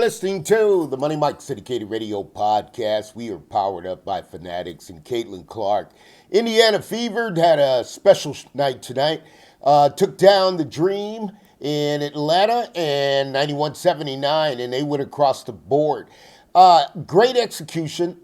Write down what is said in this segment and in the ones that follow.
listening to the Money Mike Syndicated Radio Podcast. We are powered up by Fanatics and Caitlinclark. Indiana Fever had a special night tonight. Took down the Dream in Atlanta and 91-79, and they went across the board. Great execution,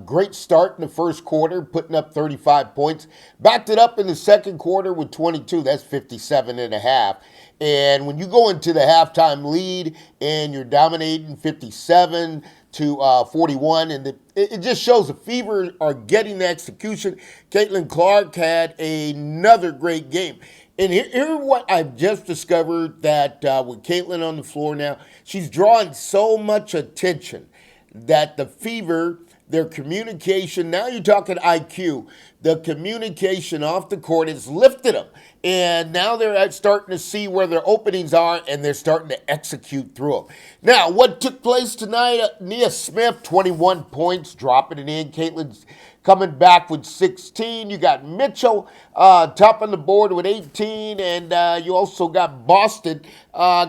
great start in the first quarter, putting up 35 points. Backed it up in the second quarter with 22. That's 57 and a half. And when you go into the halftime lead and you're dominating 57 to 41, and it just shows the Fever are getting the execution. Caitlinclark had another great game. And here's what I've just discovered, that with Caitlin on the floor now, she's drawing so much attention that the Fever, their communication, now you're talking IQ, the communication off the court has lifted them. And now they're starting to see where their openings are, and they're starting to execute through them. Now, what took place tonight, Nia Smith, 21 points, dropping it in. Caitlin's coming back with 16. You got Mitchell topping the board with 18, and you also got Boston,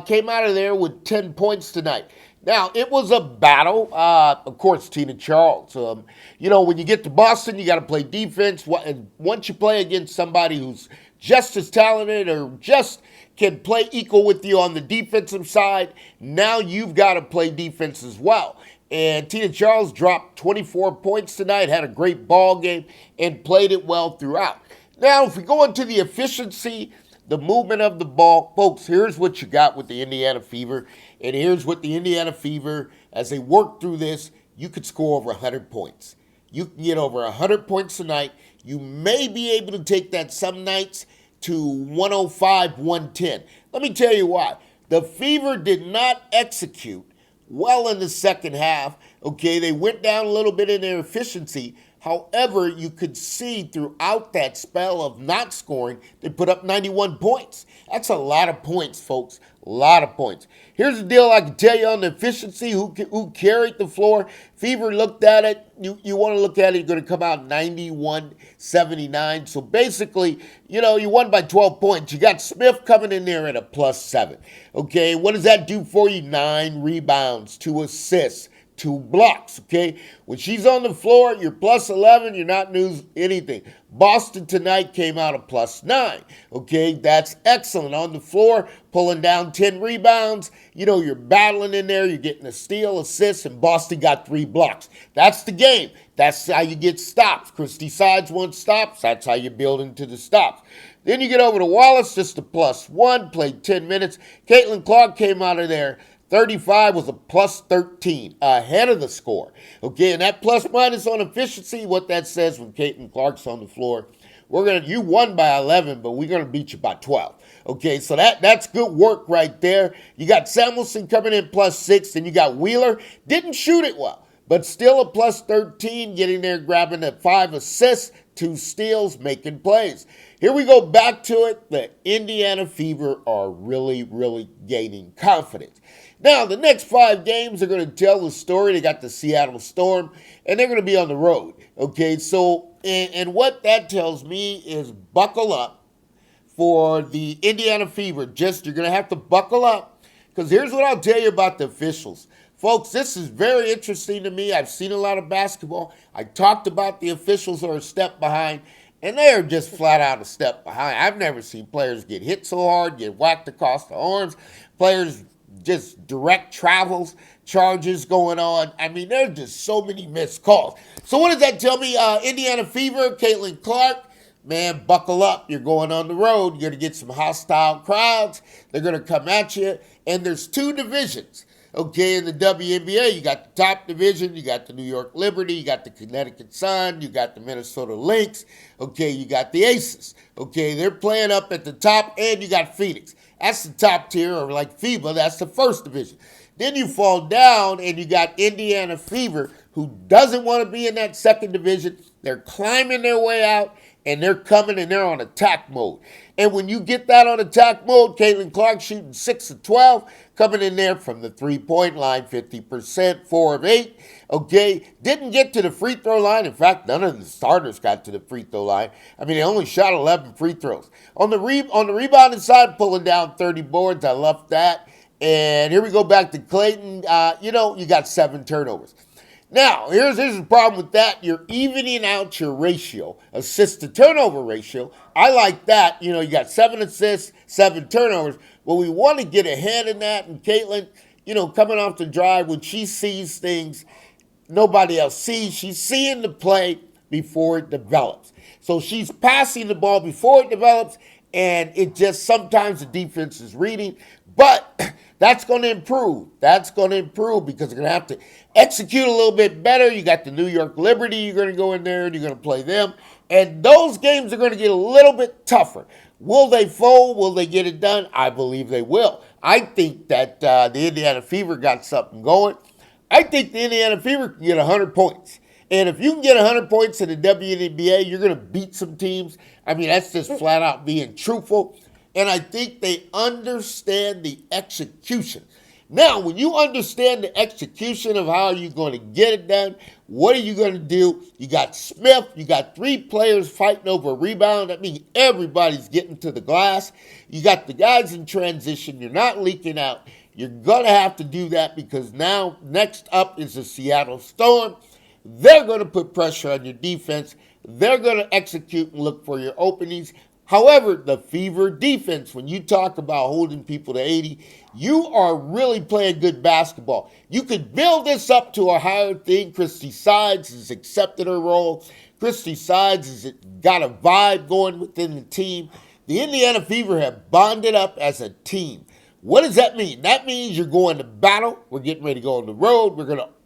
came out of there with 10 points tonight. Now, it was a battle. Of course, Tina Charles. When you get to Boston, you got to play defense. And once you play against somebody who's just as talented or just can play equal with you on the defensive side, now you've got to play defense as well. And Tina Charles dropped 24 points tonight, had a great ball game, and played it well throughout. Now, if we go into the efficiency, the movement of the ball, folks, here's what you got with the Indiana Fever. And here's what the Indiana Fever, as they work through this, you could score over 100 points. You can get over 100 points tonight. You may be able to take that some nights to 105, 110. Let me tell you why. The Fever did not execute well in the second half. Okay, they went down a little bit in their efficiency. However, you could see throughout that spell of not scoring, they put up 91 points. That's a lot of points, folks. A lot of points. Here's the deal I can tell you on the efficiency, who carried the floor. Fever looked at it. You want to look at it, you're going to come out 91-79. So basically, you won by 12 points. You got Smith coming in there at a +7. Okay, what does that do for you? 9 rebounds, 2 assists, 2 blocks, okay? When she's on the floor, you're +11, you're not losing anything. Boston tonight came out a +9, okay? That's excellent. On the floor, pulling down 10 rebounds. You're battling in there. You're getting a steal, assist, and Boston got 3 blocks. That's the game. That's how you get stops. Christy Sides wants stops. That's how you build into the stops. Then you get over to Wallace, just a +1, played 10 minutes. Caitlinclark came out of there. 35 was a +13, ahead of the score. Okay, and that plus minus on efficiency, what that says when Caitlinclark's on the floor, you won by 11, but we're gonna beat you by 12. Okay, so that's good work right there. You got Samuelson coming in +6, and you got Wheeler, didn't shoot it well, but still a +13, getting there, grabbing the 5 assists, 2 steals, making plays. Here we go back to it. The Indiana Fever are really, really gaining confidence. Now, the next 5 games are going to tell the story. They got the Seattle Storm, and they're going to be on the road. Okay, so, and what that tells me is buckle up for the Indiana Fever. You're going to have to buckle up, because here's what I'll tell you about the officials. Folks, this is very interesting to me. I've seen a lot of basketball. I talked about the officials are a step behind, and they are just flat out a step behind. I've never seen players get hit so hard, get whacked across the arms, players just direct travels, charges going on. I mean, there's just so many missed calls. So what does that tell me? Indiana Fever, Caitlinclark, man, buckle up. You're going on the road. You're going to get some hostile crowds. They're going to come at you. And there's 2 divisions. Okay, in the WNBA, you got the top division, you got the New York Liberty, you got the Connecticut Sun, you got the Minnesota Lynx, okay, you got the Aces. Okay, they're playing up at the top, and you got Phoenix. That's the top tier, or like FIBA, that's the first division. Then you fall down, and you got Indiana Fever, who doesn't want to be in that second division. They're climbing their way out, and they're coming, and they're on attack mode. And when you get that on attack mode, Caitlinclark shooting 6 of 12, coming in there from the three-point line, 50%, 4 of 8. Okay, didn't get to the free throw line. In fact, none of the starters got to the free throw line. I mean, they only shot 11 free throws. On the rebounding side, pulling down 30 boards. I love that. And here we go back to Clayton. You got 7 turnovers. Now, here's the problem with that. You're evening out your ratio, assist to turnover ratio. I like that. You got 7 assists, 7 turnovers. Well, we want to get ahead in that. And Caitlin, coming off the drive, when she sees things nobody else sees, she's seeing the play before it develops. So she's passing the ball before it develops, and it just sometimes the defense is reading. But that's going to improve. That's going to improve because they're going to have to execute a little bit better. You got the New York Liberty. You're going to go in there and you're going to play them. And those games are going to get a little bit tougher. Will they fold? Will they get it done? I believe they will. I think that the Indiana Fever got something going. I think the Indiana Fever can get 100 points. And if you can get 100 points in the WNBA, you're going to beat some teams. I mean, that's just flat out being truthful. And I think they understand the execution. Now, when you understand the execution of how you're going to get it done, what are you going to do? You got Smith. You got 3 players fighting over a rebound. That means everybody's getting to the glass. You got the guys in transition. You're not leaking out. You're going to have to do that because now next up is the Seattle Storm. They're going to put pressure on your defense. They're going to execute and look for your openings. However, the Fever defense, when you talk about holding people to 80, you are really playing good basketball. You could build this up to a higher thing. Christy Sides has accepted her role. Christy Sides has got a vibe going within the team. The Indiana Fever have bonded up as a team. What does that mean? That means you're going to battle. We're getting ready to go on the road.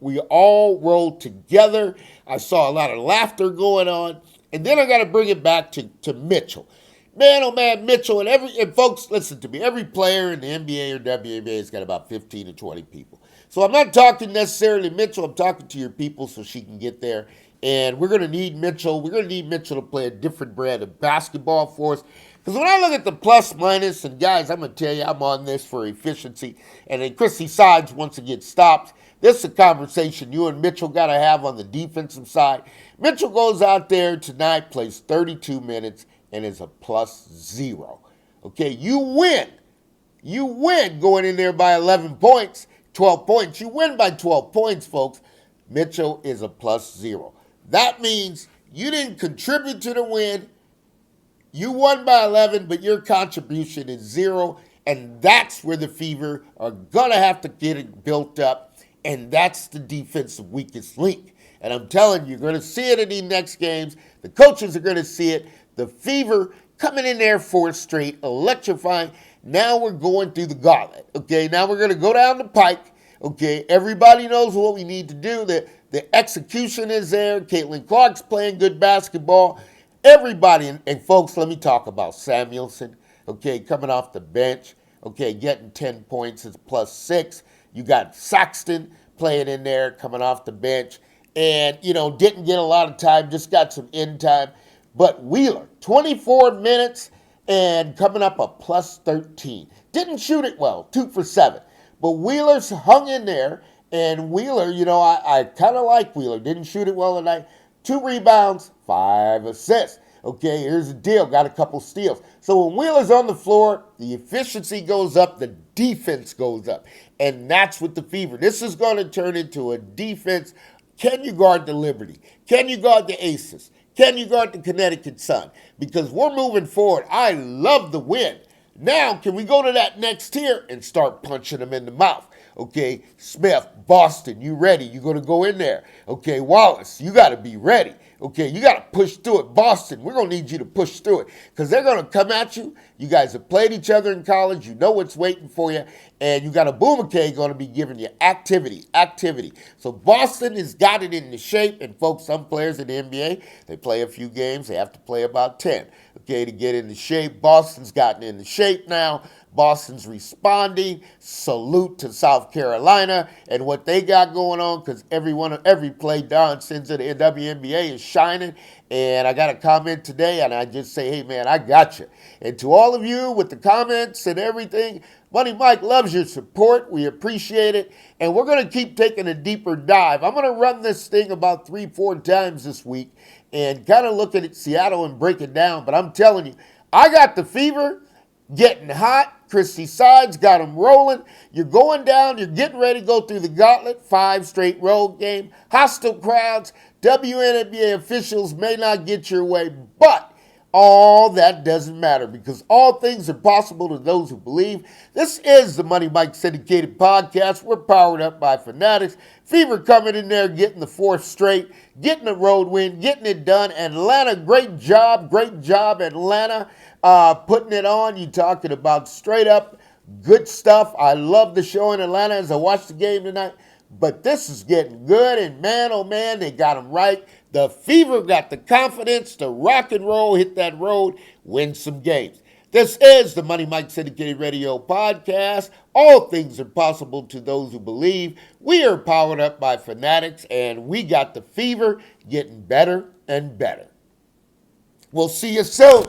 We all roll together. I saw a lot of laughter going on. And then I got to bring it back to Mitchell. Man, oh man, Mitchell, and folks, listen to me. Every player in the NBA or WNBA has got about 15 to 20 people. So I'm not talking necessarily Mitchell. I'm talking to your people so she can get there. And we're going to need Mitchell. We're going to need Mitchell to play a different brand of basketball for us. Because when I look at the plus minus, and guys, I'm going to tell you, I'm on this for efficiency. And then Christy Sides wants to get stopped. This is a conversation you and Mitchell got to have on the defensive side. Mitchell goes out there tonight, plays 32 minutes, and is a +0. Okay, you win. You win going in there by 11 points, 12 points. You win by 12 points, folks. Mitchell is a +0. That means you didn't contribute to the win. You won by 11, but your contribution is 0, and that's where the Fever are going to have to get it built up, and that's the defensive weakest link. And I'm telling you, you're going to see it in these next games. The coaches are going to see it. The Fever coming in there for Strait, electrifying. Now we're going through the gauntlet, okay? Now we're going to go down the pike, okay? Everybody knows what we need to do. The execution is there. Caitlinclark's playing good basketball. Everybody, and folks, let me talk about Samuelson, okay, coming off the bench, okay, getting 10 points is +6. You got Saxton playing in there, coming off the bench, and, didn't get a lot of time, just got some end time. But Wheeler, 24 minutes and coming up a +13. Didn't shoot it well, 2 for 7. But Wheeler's hung in there, and Wheeler, I kind of like Wheeler. Didn't shoot it well tonight. 2 rebounds, 5 assists. Okay, here's the deal. Got a couple steals. So when Wheeler's on the floor, the efficiency goes up, the defense goes up. And that's what the Fever. This is going to turn into a defense. Can you guard the Liberty? Can you guard the Aces? Can you guard the Connecticut Sun? Because we're moving forward. I love the win. Now, can we go to that next tier and start punching them in the mouth? Okay, Smith, Boston, you ready? You're going to go in there. Okay, Wallace, you got to be ready. Okay, you got to push through it. Boston, we're going to need you to push through it because they're going to come at you. You guys have played each other in college. You know what's waiting for you. And you got a Boomerkay going to be giving you activity. So Boston has got it into shape. And folks, some players in the NBA, they play a few games. They have to play about 10, okay, to get into shape. Boston's gotten into shape now. Boston's responding. Salute to South Carolina and what they got going on because every play Don sends to the WNBA is shining. And I got a comment today, and I just say, hey, man, I got you. And to all of you with the comments and everything, Money Mike loves your support. We appreciate it. And we're going to keep taking a deeper dive. I'm going to run this thing about 3-4 times this week and kind of look at Seattle and break it down. But I'm telling you, I got the Fever getting hot. Christie Sides got them rolling. You're going down. You're getting ready to go through the gauntlet. 5 straight road game. Hostile crowds. WNBA officials may not get your way, but all that doesn't matter because all things are possible to those who believe. This is the Money Mike Syndicated Podcast. We're powered up by Fanatics. Fever coming in there, getting the 4th straight, getting the road win, getting it done. Atlanta, great job, Atlanta, putting it on. You talking about straight up good stuff. I love the show in Atlanta as I watched the game tonight. But this is getting good, and man, oh man, they got them right. The Fever got the confidence to rock and roll, hit that road, win some games. This is the Money Mike Syndicated Radio Podcast. All things are possible to those who believe. We are powered up by Fanatics, and we got the Fever getting better and better. We'll see you soon.